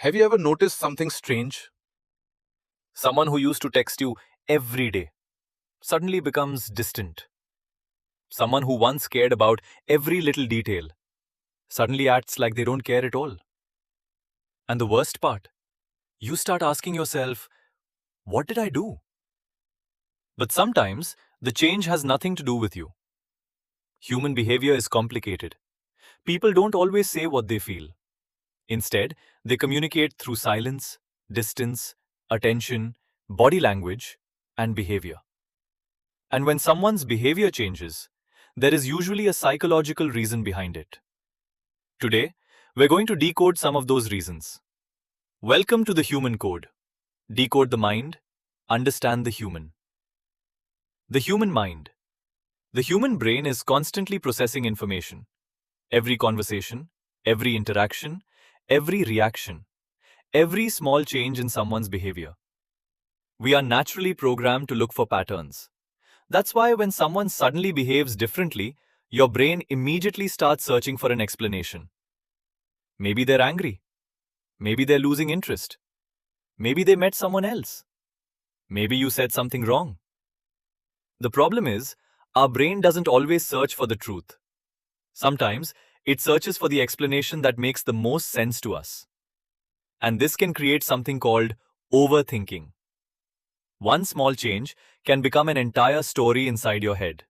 Have you ever noticed something strange? Someone who used to text you every day suddenly becomes distant. Someone who once cared about every little detail suddenly acts like they don't care at all. And the worst part, you start asking yourself, what did I do? But sometimes the change has nothing to do with you. Human behavior is complicated. People don't always say what they feel. Instead, they communicate through silence, distance, attention, body language, and behavior. And when someone's behavior changes, there is usually a psychological reason behind it. Today, we're going to decode some of those reasons. Welcome to the Human Code. Decode the mind, understand the human. The human mind. The human brain is constantly processing information. Every conversation, every interaction, every reaction, every small change in someone's behavior. We are naturally programmed to look for patterns. That's why when someone suddenly behaves differently, your brain immediately starts searching for an explanation. Maybe they're angry. Maybe they're losing interest. Maybe they met someone else. Maybe you said something wrong. The problem is, our brain doesn't always search for the truth. Sometimes, it searches for the explanation that makes the most sense to us. And this can create something called overthinking. One small change can become an entire story inside your head.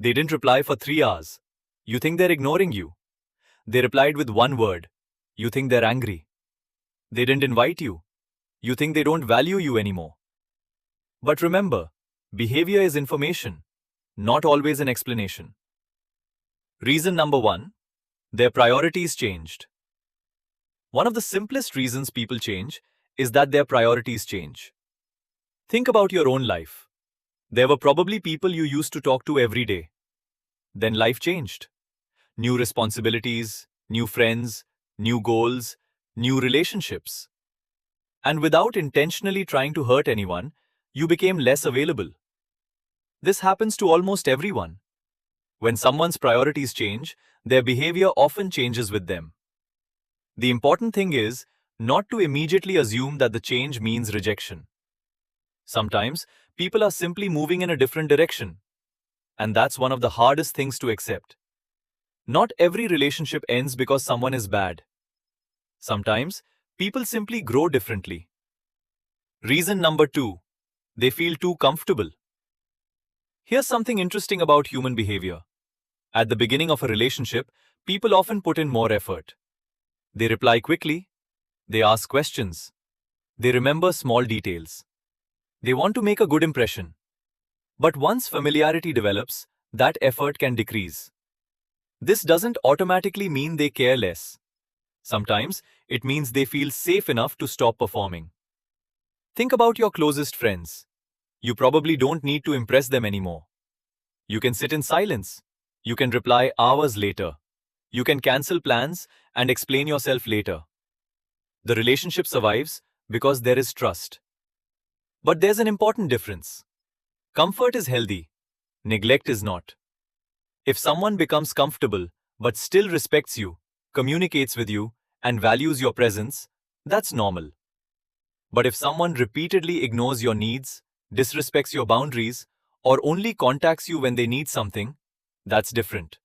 They didn't reply for 3 hours. You think they're ignoring you. They replied with one word. You think they're angry. They didn't invite you. You think they don't value you anymore. But remember, behavior is information, not always an explanation. Reason number 1, their priorities changed. One of the simplest reasons people change is that their priorities change. Think about your own life. There were probably people you used to talk to every day. Then life changed. New responsibilities, new friends, new goals, new relationships. And without intentionally trying to hurt anyone, you became less available. This happens to almost everyone. When someone's priorities change, their behavior often changes with them. The important thing is not to immediately assume that the change means rejection. Sometimes, people are simply moving in a different direction. And that's one of the hardest things to accept. Not every relationship ends because someone is bad. Sometimes, people simply grow differently. Reason number 2, they feel too comfortable. Here's something interesting about human behavior. At the beginning of a relationship, people often put in more effort. They reply quickly. They ask questions. They remember small details. They want to make a good impression. But once familiarity develops, that effort can decrease. This doesn't automatically mean they care less. Sometimes, it means they feel safe enough to stop performing. Think about your closest friends. You probably don't need to impress them anymore. You can sit in silence. You can reply hours later. You can cancel plans and explain yourself later. The relationship survives because there is trust. But there's an important difference. Comfort is healthy. Neglect is not. If someone becomes comfortable but still respects you, communicates with you, and values your presence, that's normal. But if someone repeatedly ignores your needs, disrespects your boundaries, or only contacts you when they need something, that's different.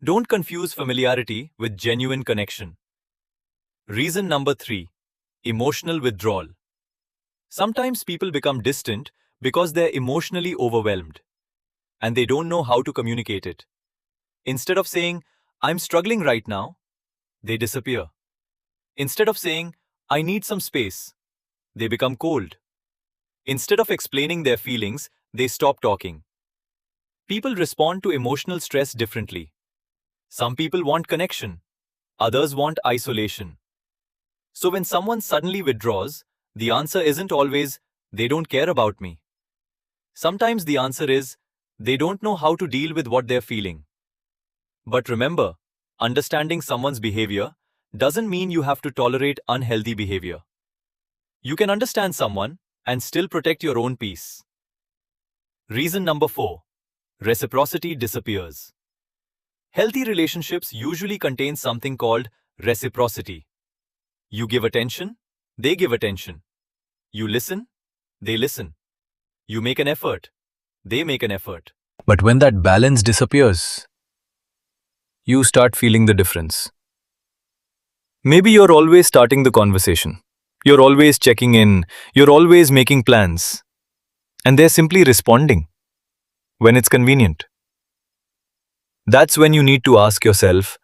Don't confuse familiarity with genuine connection. Reason number 3, emotional withdrawal. Sometimes people become distant because they're emotionally overwhelmed, and they don't know how to communicate it. Instead of saying, I'm struggling right now, they disappear. Instead of saying, I need some space, they become cold. Instead of explaining their feelings, they stop talking. People respond to emotional stress differently. Some people want connection, others want isolation. So when someone suddenly withdraws, the answer isn't always, they don't care about me. Sometimes the answer is, they don't know how to deal with what they're feeling. But remember, understanding someone's behavior doesn't mean you have to tolerate unhealthy behavior. You can understand someone and still protect your own peace. Reason number 4, reciprocity disappears. Healthy relationships usually contain something called reciprocity. You give attention, they give attention. You listen, they listen. You make an effort, they make an effort. But when that balance disappears, you start feeling the difference. Maybe you're always starting the conversation. You're always checking in. You're always making plans. And they're simply responding when it's convenient. That's when you need to ask yourself,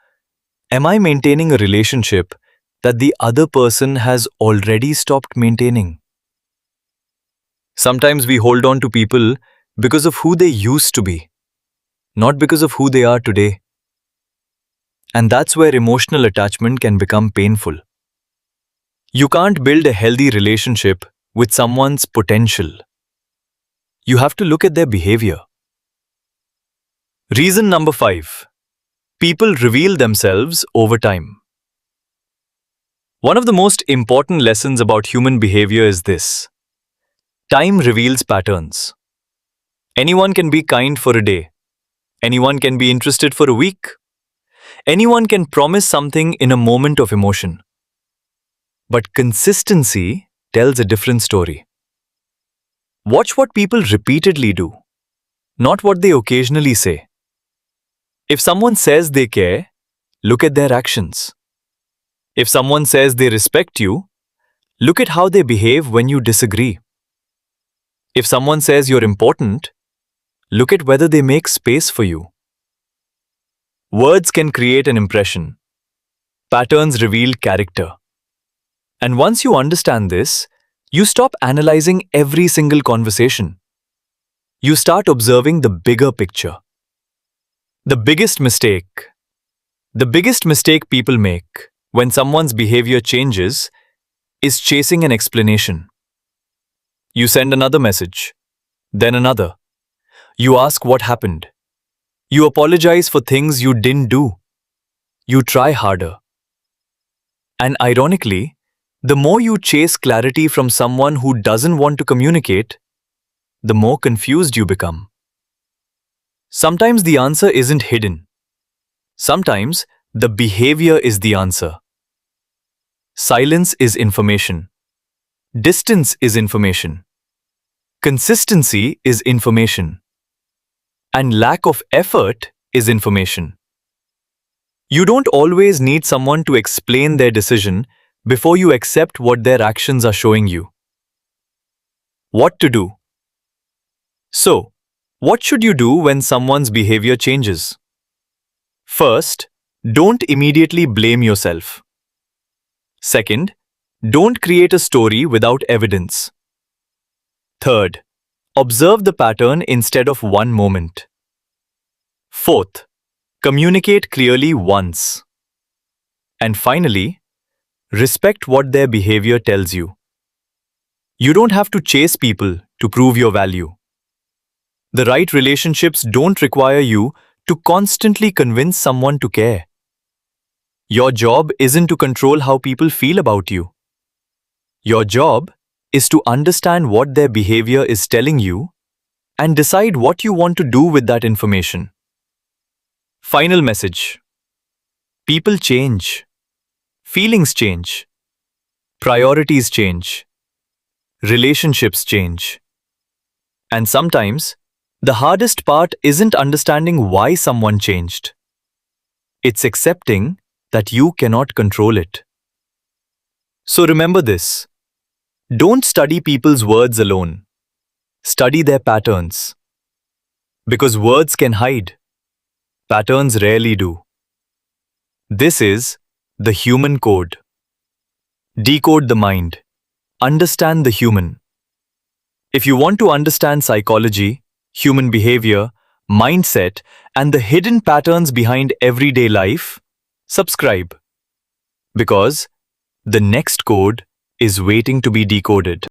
am I maintaining a relationship that the other person has already stopped maintaining? Sometimes we hold on to people because of who they used to be, not because of who they are today. And that's where emotional attachment can become painful. You can't build a healthy relationship with someone's potential. You have to look at their behavior. Reason number 5. People reveal themselves over time. One of the most important lessons about human behavior is this. Time reveals patterns. Anyone can be kind for a day. Anyone can be interested for a week. Anyone can promise something in a moment of emotion. But consistency tells a different story. Watch what people repeatedly do, not what they occasionally say. If someone says they care, look at their actions. If someone says they respect you, look at how they behave when you disagree. If someone says you're important, look at whether they make space for you. Words can create an impression. Patterns reveal character. And once you understand this, you stop analyzing every single conversation. You start observing the bigger picture. The biggest mistake people make when someone's behavior changes is chasing an explanation. You send another message, then another. You ask what happened. You apologize for things you didn't do. You try harder. And ironically, the more you chase clarity from someone who doesn't want to communicate, the more confused you become. Sometimes the answer isn't hidden. Sometimes the behavior is the answer. Silence is information. Distance is information. Consistency is information. And lack of effort is information. You don't always need someone to explain their decision before you accept what their actions are showing you. What to do? So, what should you do when someone's behavior changes? First, don't immediately blame yourself. Second, don't create a story without evidence. Third, observe the pattern instead of one moment. Fourth, communicate clearly once. And finally, respect what their behavior tells you. You don't have to chase people to prove your value. The right relationships don't require you to constantly convince someone to care. Your job isn't to control how people feel about you. Your job is to understand what their behavior is telling you and decide what you want to do with that information. Final message. People change. Feelings change. Priorities change. Relationships change. And sometimes, the hardest part isn't understanding why someone changed. It's accepting that you cannot control it. So remember this. Don't study people's words alone. Study their patterns. Because words can hide. Patterns rarely do. This is the human code. Decode the mind. Understand the human. If you want to understand psychology, human behavior, mindset, and the hidden patterns behind everyday life, subscribe. Because the next code is waiting to be decoded.